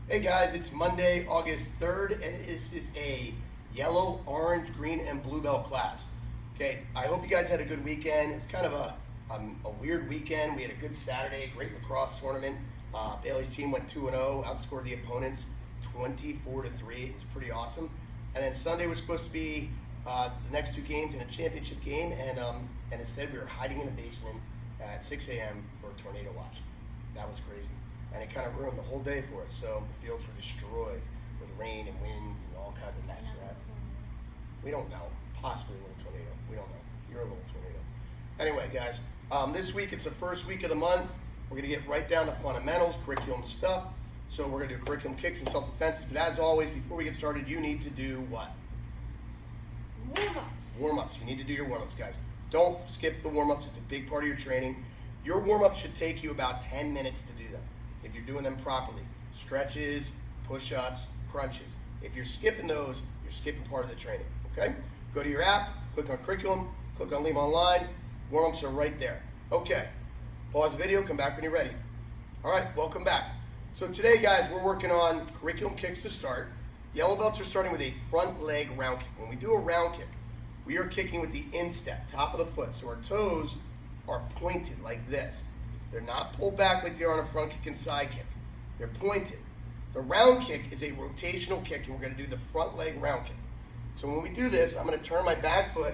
Hey guys, it's Monday, August 3rd, and this is a yellow, orange, green, and blue belt class. Okay, I hope you guys had a good weekend. It's kind of a weird weekend. We had a good Saturday, great lacrosse tournament. Bailey's team went 2-0, outscored the opponents 24-3. It was pretty awesome. And then Sunday was supposed to be the next two games in a championship game, and instead we were hiding in the basement at 6 a.m. for a tornado watch. That was crazy. And it kind of ruined the whole day for us. So the fields were destroyed with rain and winds and all kinds of mess. Right? We don't know. Possibly a little tornado. We don't know. You're a little tornado. Anyway, guys, this week it's the first week of the month. We're going to get right down to fundamentals, curriculum stuff. So we're going to do curriculum kicks and self-defense. But as always, before we get started, you need to do what? Warm-ups. Warm-ups. You need to do your warm-ups, guys. Don't skip the warm-ups. It's a big part of your training. Your warm-ups should take you about 10 minutes to do them if you're doing them properly. Stretches, push-ups, crunches. If you're skipping those, you're skipping part of the training, okay? Go to your app, click on curriculum, click on leave online. Warm-ups are right there. Okay, pause the video, come back when you're ready. All right, welcome back. So today, guys, we're working on curriculum kicks to start. Yellow belts are starting with a front leg round kick. When we do a round kick, we are kicking with the instep, top of the foot. So our toes are pointed like this. They're not pulled back like they are on a front kick and side kick. They're pointed. The round kick is a rotational kick, and we're going to do the front leg round kick. So when we do this, I'm going to turn my back foot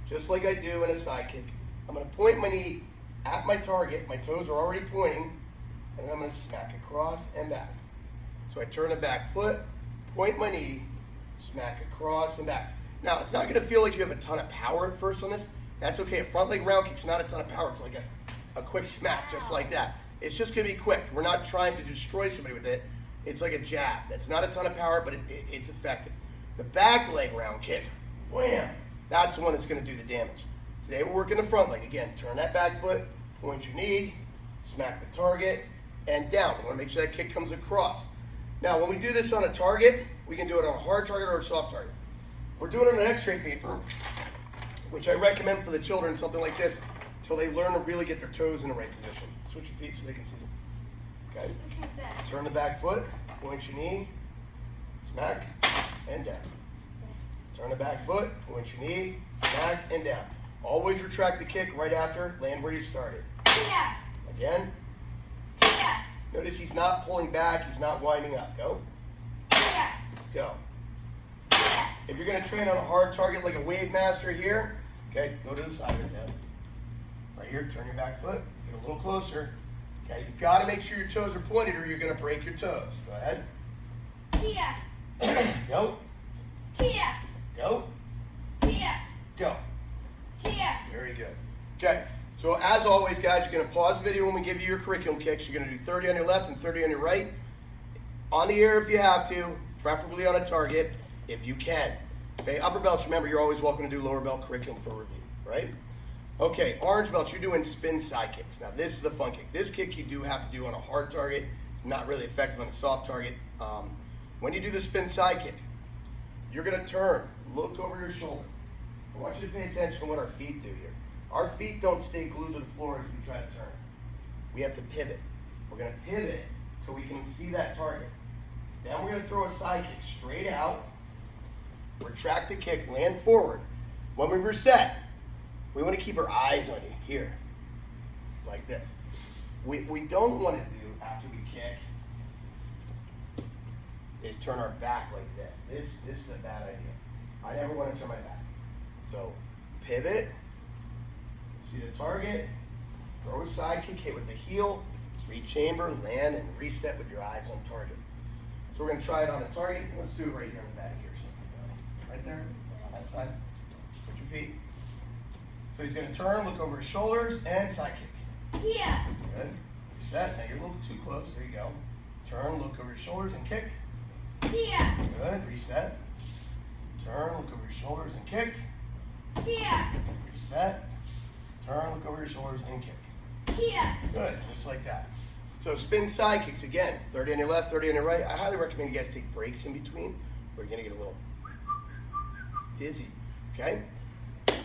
just like I do in a side kick. I'm going to point my knee at my target. My toes are already pointing, and I'm going to smack across and back. So I turn the back foot, point my knee, smack across and back. Now, it's not going to feel like you have a ton of power at first on this. That's okay. A front leg round kick's not a ton of power. It's like a quick smack, just like that. It's just going to be quick. We're not trying to destroy somebody with it. It's like a jab. That's not a ton of power, but it's effective. The back leg round kick, wham, that's the one that's going to do the damage. Today we're working the front leg. Again, turn that back foot, point your knee, smack the target, and down. We want to make sure that kick comes across. Now, when we do this on a target, we can do it on a hard target or a soft target. We're doing it on an x-ray paper, which I recommend for the children, something like this, until they learn to really get their toes in the right position. Switch your feet so they can see them. Okay? Turn the back foot, point your knee, smack, and down. Turn the back foot, point your knee, smack, and down. Always retract the kick right after, land where you started. Yeah. Again. Yeah. Notice he's not pulling back, he's not winding up. Go. Yeah. Go. If you're going to train on a hard target like a wave master here, okay, go to the side right now. Right here, turn your back foot, get a little closer. Okay, you've got to make sure your toes are pointed or you're going to break your toes. Go ahead. Here. Go. Here. Go. Here. Go. Here. Very good. Okay, so as always, guys, you're going to pause the video when we give you your curriculum kicks. You're going to do 30 on your left and 30 on your right. On the air if you have to, preferably on a target if you can. Okay, upper belts, remember, you're always welcome to do lower belt curriculum for review, right? Okay, orange belts, you're doing spin side kicks. Now, this is the fun kick. This kick you do have to do on a hard target. It's not really effective on a soft target. When you do the spin side kick, you're going to turn, look over your shoulder. I want you to pay attention to what our feet do here. Our feet don't stay glued to the floor as we try to turn. We have to pivot. We're going to pivot till we can see that target. Then we're going to throw a side kick straight out, retract the kick, land forward. When we reset, we want to keep our eyes on you here, like this. We don't want to do after we kick is turn our back like this. This is a bad idea. I never want to turn my back. So pivot, see the target, throw a side kick, hit with the heel, rechamber, land, and reset with your eyes on target. So we're going to try it on a target. Let's do it right here in the back here. So right there, on that side. Put your feet. So he's going to turn, look over his shoulders, and side kick. Here. Good. Reset. Now you're a little too close. There you go. Turn, look over your shoulders, and kick. Here. Good. Reset. Turn, look over your shoulders, and kick. Here. Reset. Turn, look over your shoulders, and kick. Here. Good. Just like that. So spin side kicks again. 30 on your left, 30 on your right. I highly recommend you guys take breaks in between, or you're going to get a little dizzy. Okay?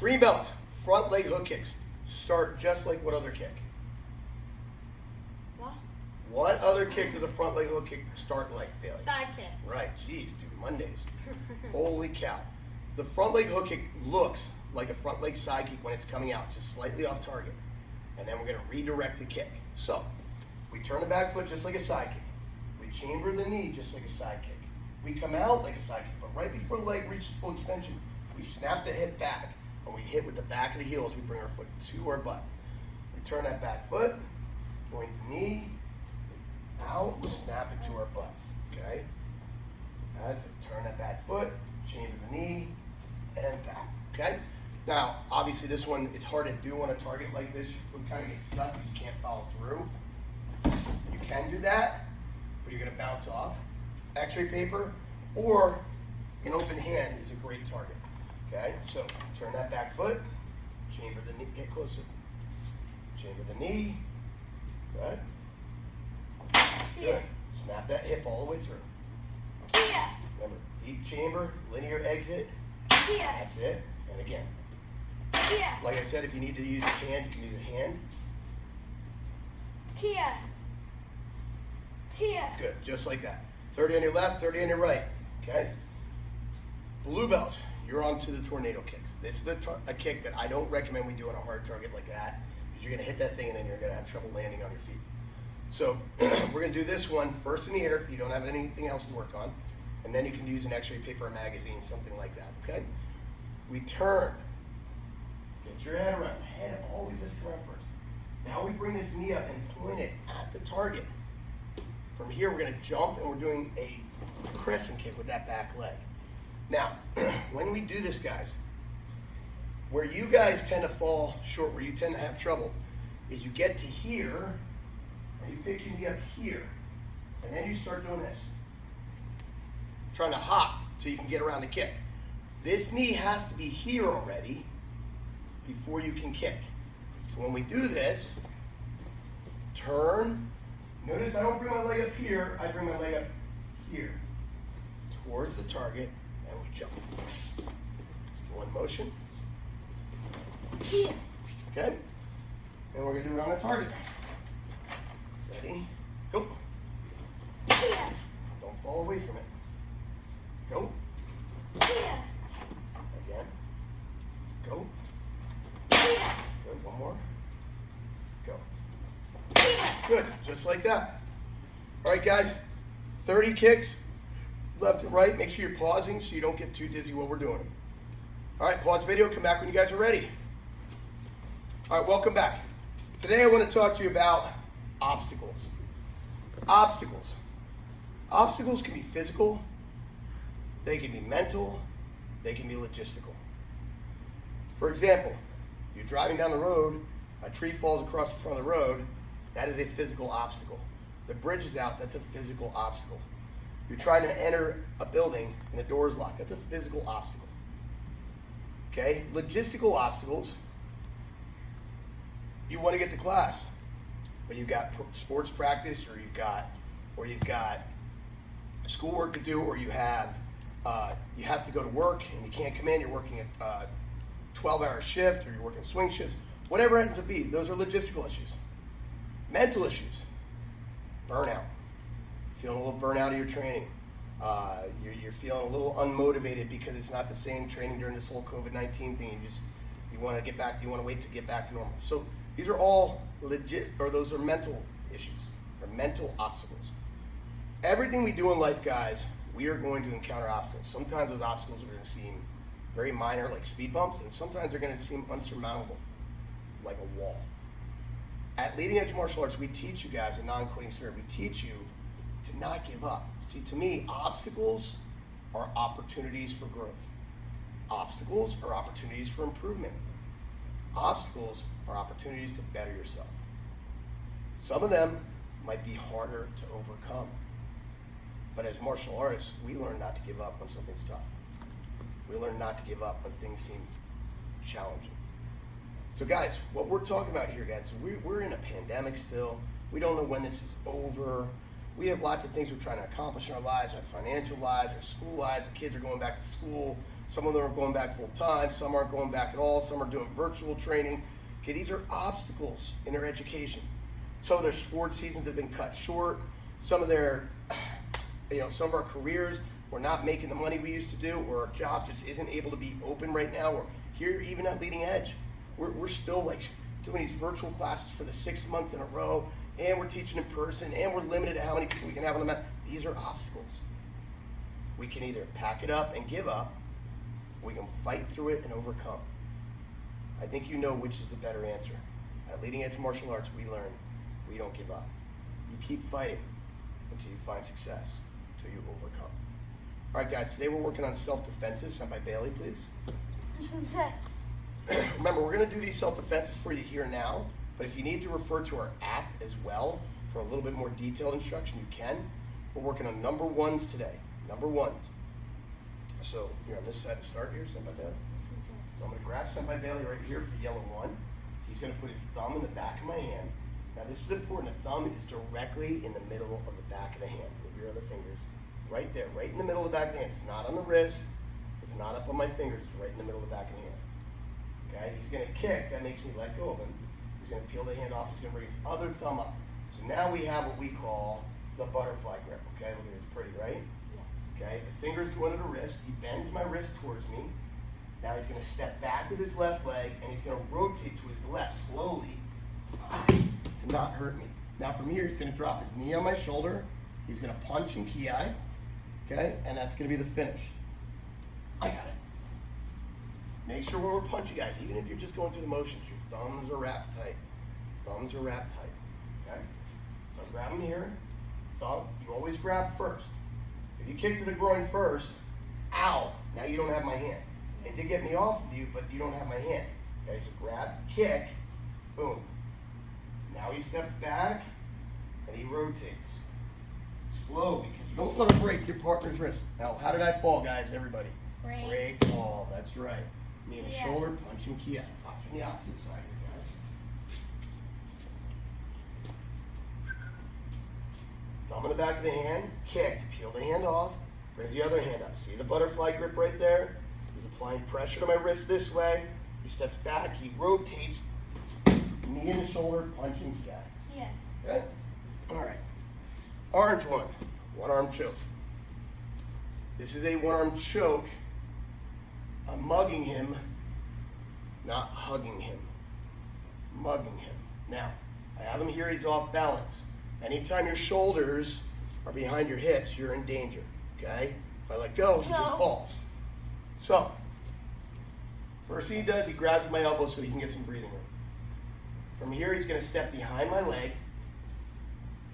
Green belt. Front leg hook kicks. Start just like what other kick? What? What other kick does a front leg hook kick start like, Bailey? Side kick. Right, jeez, dude, Mondays. Holy cow. The front leg hook kick looks like a front leg side kick when it's coming out, just slightly off target. And then we're gonna redirect the kick. So, we turn the back foot just like a side kick. We chamber the knee just like a side kick. We come out like a side kick, but right before the leg reaches full extension, we snap the hip back, and we hit with the back of the heel as we bring our foot to our butt. We turn that back foot, point the knee, out, snap it to our butt, okay? That's it. Turn that back foot, chamber the knee, and back, okay? Now, obviously this one, it's hard to do on a target like this. Your foot kind of gets stuck because you can't follow through. You can do that, but you're gonna bounce off. X-ray paper or an open hand is a great target, okay? So, turn that back foot, chamber the knee, get closer. Chamber the knee, good. Good. Snap that hip all the way through. Kia. Remember, deep chamber, linear exit. Kia. That's it. And again, Kia. like I said, if you need to use your hand, you can use your hand. Kia. Kia. Good, just like that. 30 on your left, 30 on your right. Okay? Blue belt, you're on to the tornado kicks. This is a kick that I don't recommend we do on a hard target like that, because you're going to hit that thing and then you're going to have trouble landing on your feet. So we're going to do this one first in the air if you don't have anything else to work on, and then you can use an X-ray paper or magazine, something like that, okay? We turn. Get your head around. Head always has to run first. Now we bring this knee up and point it at the target. From here, we're going to jump, and we're doing a crescent kick with that back leg. Now, when we do this, guys, where you guys tend to fall short, where you tend to have trouble, is you get to here, and you pick your knee up here, and then you start doing this. Trying to hop so you can get around the kick. This knee has to be here already before you can kick. So when we do this, turn. Notice I don't bring my leg up here, I bring my leg up here towards the target, and we jump. One motion. Kia. Okay? And we're going to do it on the target. Ready? Go. Kia. Don't fall away from it. Go. Kia. Again. Go. Kia. Good. One more. Go. Kia. Good, just like that. All right, guys, 30 kicks, left and right. Make sure you're pausing so you don't get too dizzy while we're doing them. All right, pause video, come back when you guys are ready. All right, welcome back. Today I want to talk to you about obstacles. Obstacles. Obstacles can be physical, they can be mental, they can be logistical. For example, you're driving down the road, a tree falls across the front of the road, that is a physical obstacle. The bridge is out, that's a physical obstacle. You're trying to enter a building and the door is locked, that's a physical obstacle. Okay, logistical obstacles, you want to get to class, but you've got sports practice, or you've got schoolwork to do, or you have to go to work and you can't come in, you're working a 12-hour shift, or you're working swing shifts, whatever it ends up being, those are logistical issues. Mental issues, burnout, feeling a little burnout of your training. You're feeling a little unmotivated because it's not the same training during this whole COVID-19 thing. You want to get back, you want to wait to get back to normal. So these are all those are mental issues, or mental obstacles. Everything we do in life, guys, we are going to encounter obstacles. Sometimes those obstacles are going to seem very minor, like speed bumps, and sometimes they're going to seem unsurmountable, like a wall. At Leading Edge Martial Arts, we teach you guys a non-quitting spirit. We teach you to not give up. See, to me, obstacles are opportunities for growth. Obstacles are opportunities for improvement. Obstacles are opportunities to better yourself. Some of them might be harder to overcome. But as martial artists, we learn not to give up when something's tough. We learn not to give up when things seem challenging. So guys, what we're talking about here, guys, we're in a pandemic still. We don't know when this is over. We have lots of things we're trying to accomplish in our lives, our financial lives, our school lives. The kids are going back to school. Some of them are going back full time. Some aren't going back at all. Some are doing virtual training. Okay, these are obstacles in their education. some of their sports seasons have been cut short. Some of their, some of our careers, we're not making the money we used to do, or our job just isn't able to be open right now. Or here, even at Leading Edge, we're still like doing these virtual classes for the 6th month in a row, and we're teaching in person, and we're limited to how many people we can have on the mat. These are obstacles. We can either pack it up and give up, or we can fight through it and overcome. I think you know which is the better answer. At Leading Edge Martial Arts, we learn we don't give up. You keep fighting until you find success, until you overcome. All right, guys, today we're working on self-defenses. Sent by Bailey, please. Remember, we're going to do these self-defenses for you here now, but if you need to refer to our app as well for a little bit more detailed instruction, you can. We're working on number ones today. Number ones. So you're on this side to start here, Sent by Bailey. So I'm going to grab Sent by Bailey right here for yellow 1. He's going to put his thumb in the back of my hand. Now this is important. The thumb is directly in the middle of the back of the hand with your other fingers. Right there, right in the middle of the back of the hand. It's not on the wrist. It's not up on my fingers. It's right in the middle of the back of the hand. Okay, he's going to kick. That makes me let go of him. He's going to peel the hand off. He's going to bring his other thumb up. So now we have what we call the butterfly grip. Okay, look at it. It's pretty, right? Yeah. Okay, the fingers go under the wrist. He bends my wrist towards me. Now he's going to step back with his left leg, and he's going to rotate to his left slowly to not hurt me. Now from here, he's going to drop his knee on my shoulder. He's going to punch and ki, okay? And that's going to be the finish. I got it. Make sure when we're punching, guys, even if you're just going through the motions, your thumbs are wrapped tight. Thumbs are wrapped tight, okay? So grab them here. Thumb, you always grab first. If you kick to the groin first, ow, now you don't have my hand. It did get me off of you, but you don't have my hand. Okay, so grab, kick, boom. Now he steps back, and he rotates. Slow, because you don't want to break your partner's wrist. Now, how did I fall, guys, everybody? Break fall, that's right. Knee in the shoulder, punch and ki. Watch from the opposite side here, guys. Thumb in the back of the hand, kick, peel the hand off, brings the other hand up. See the butterfly grip right there? He's applying pressure to my wrist this way. He steps back, he rotates, knee in the shoulder, punch and ki. Yeah. Okay? All right. Orange one, one-arm choke. This is a one-arm choke. I'm mugging him, not hugging him. Mugging him. Now, I have him here, he's off balance. Anytime your shoulders are behind your hips, you're in danger, okay? If I let go, he just falls. So, first thing he does, he grabs my elbow so he can get some breathing room. From here, he's going to step behind my leg,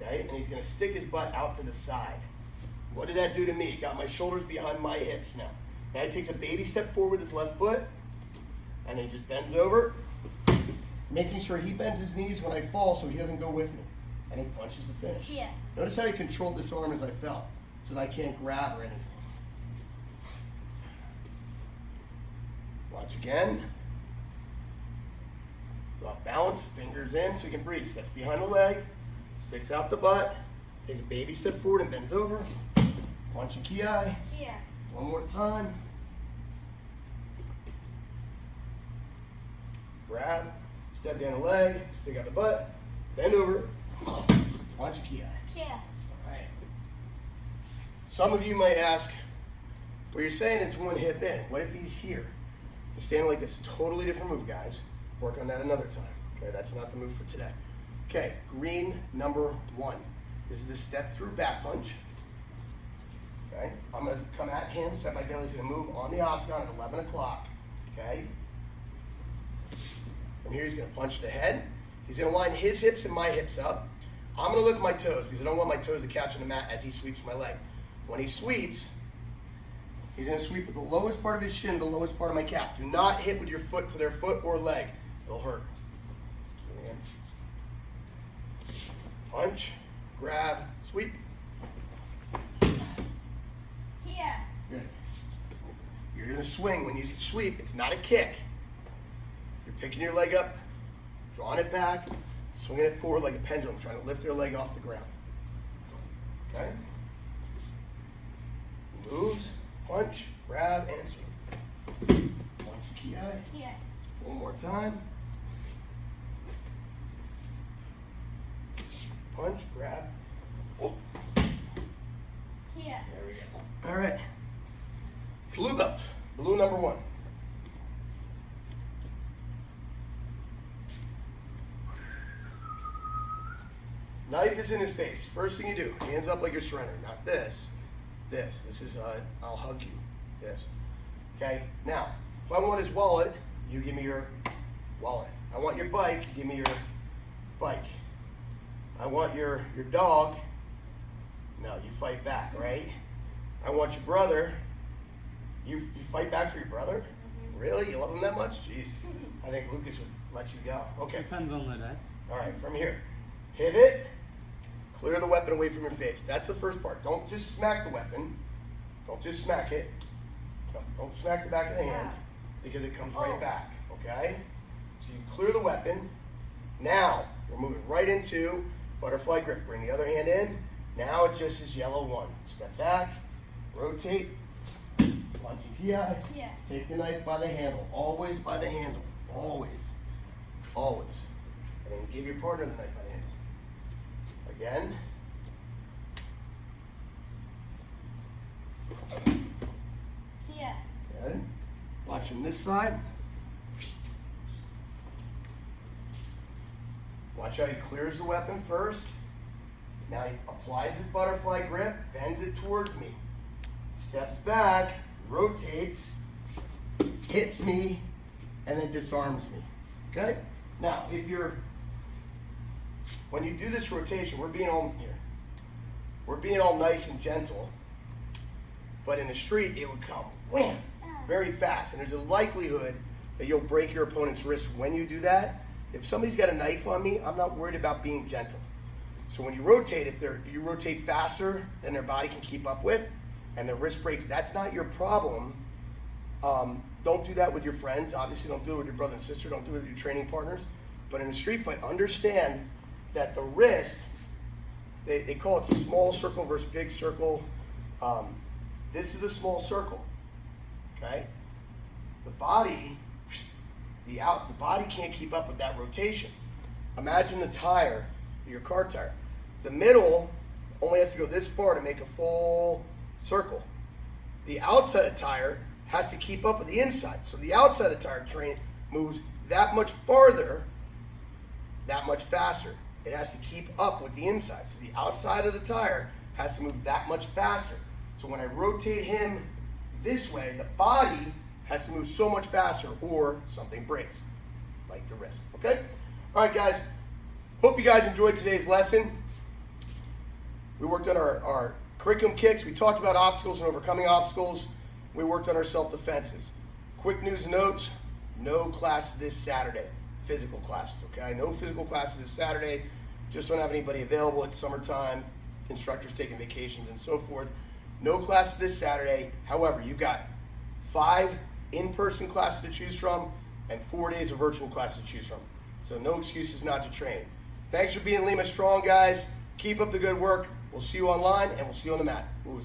okay? And he's going to stick his butt out to the side. What did that do to me? It got my shoulders behind my hips now. Now he takes a baby step forward with his left foot, and he just bends over, making sure he bends his knees when I fall so he doesn't go with me. And he punches the finish. Yeah. Notice how he controlled this arm as I fell, so that I can't grab or anything. Watch again. He's off balance, fingers in so he can breathe. Steps behind the leg, sticks out the butt, takes a baby step forward and bends over. Punch and ki. Yeah. One more time. Grab, step down the leg, stick out the butt, bend over, punch and ki. Yeah. All right. Some of you might ask, well, you're saying it's one hip in. What if he's here? He's standing like this. Totally different move, guys. Work on that another time. Okay, that's not the move for today. Okay, green number 1. This is a step through back punch. Okay, I'm going to come at him. Sent by Bailey's going to move on the octagon at 11 o'clock. Okay. From here, he's going to punch the head. He's going to line his hips and my hips up. I'm going to lift my toes because I don't want my toes to catch on the mat as he sweeps my leg. When he sweeps, he's going to sweep with the lowest part of his shin to the lowest part of my calf. Do not hit with your foot to their foot or leg. It'll hurt. Punch, grab, sweep. Yeah. Good. You're going to swing. When you sweep, it's not a kick. You're picking your leg up, drawing it back, swinging it forward like a pendulum, trying to lift their leg off the ground. Okay? Moves, punch, grab, and sweep. Punch, ki. Yeah. One more time. punch, grab. Oh. Here. There we go. All right. Blue belt, blue number 1. Knife is in his face. First thing you do, hands up like you're surrendering. Not this. This. This is, I'll hug you. This. Okay? Now, if I want his wallet, you give me your wallet. I want your bike, you give me your bike. I want your dog. No, you fight back, right? I want your brother. You fight back for your brother? Really? You love him that much? Jeez. I think Lucas would let you go. Okay. Depends on the day. All right, from here. Pivot. Clear the weapon away from your face. That's the first part. Don't just smack the weapon. Don't just smack it. Don't smack the back of the hand because it comes right back, okay? So you clear the weapon. Now, we're moving right into butterfly grip. Bring the other hand in. Now it just is yellow 1. Step back, rotate, plunging PI. Yeah. Take the knife by the handle. Always by the handle. Always. Always. And then give your partner the knife by the handle. Again. Here. Good. Watching this side. Watch how he clears the weapon first. Now he applies his butterfly grip, bends it towards me. Steps back, rotates, hits me, and then disarms me. Okay? Now, when you do this rotation, we're being all nice and gentle, but in the street, it would come wham, very fast, and there's a likelihood that you'll break your opponent's wrist when you do that. If somebody's got a knife on me, I'm not worried about being gentle. So when you rotate, you rotate faster than their body can keep up with, and their wrist breaks, that's not your problem. Don't do that with your friends. Obviously, don't do it with your brother and sister. Don't do it with your training partners. But in a street fight, understand that the wrist, they call it small circle versus big circle. This is a small circle, okay? The body can't keep up with that rotation. Imagine the tire, your car tire. The middle only has to go this far to make a full circle. The outside of the tire has to keep up with the inside. So the outside of the tire train moves that much farther, that much faster. It has to keep up with the inside. So the outside of the tire has to move that much faster. So when I rotate him this way, the body has to move so much faster or something breaks, like the wrist, okay? All right, guys. Hope you guys enjoyed today's lesson. We worked on our curriculum kicks. We talked about obstacles and overcoming obstacles. We worked on our self-defenses. Quick news and notes, no class this Saturday. Physical classes, okay? No physical classes this Saturday. Just don't have anybody available. It's summertime. Instructors taking vacations and so forth. No classes this Saturday. However, you've got 5 in-person classes to choose from and 4 days of virtual classes to choose from. So no excuses not to train. Thanks for being Lima Strong, guys. Keep up the good work. We'll see you online, and we'll see you on the mat. Ooh.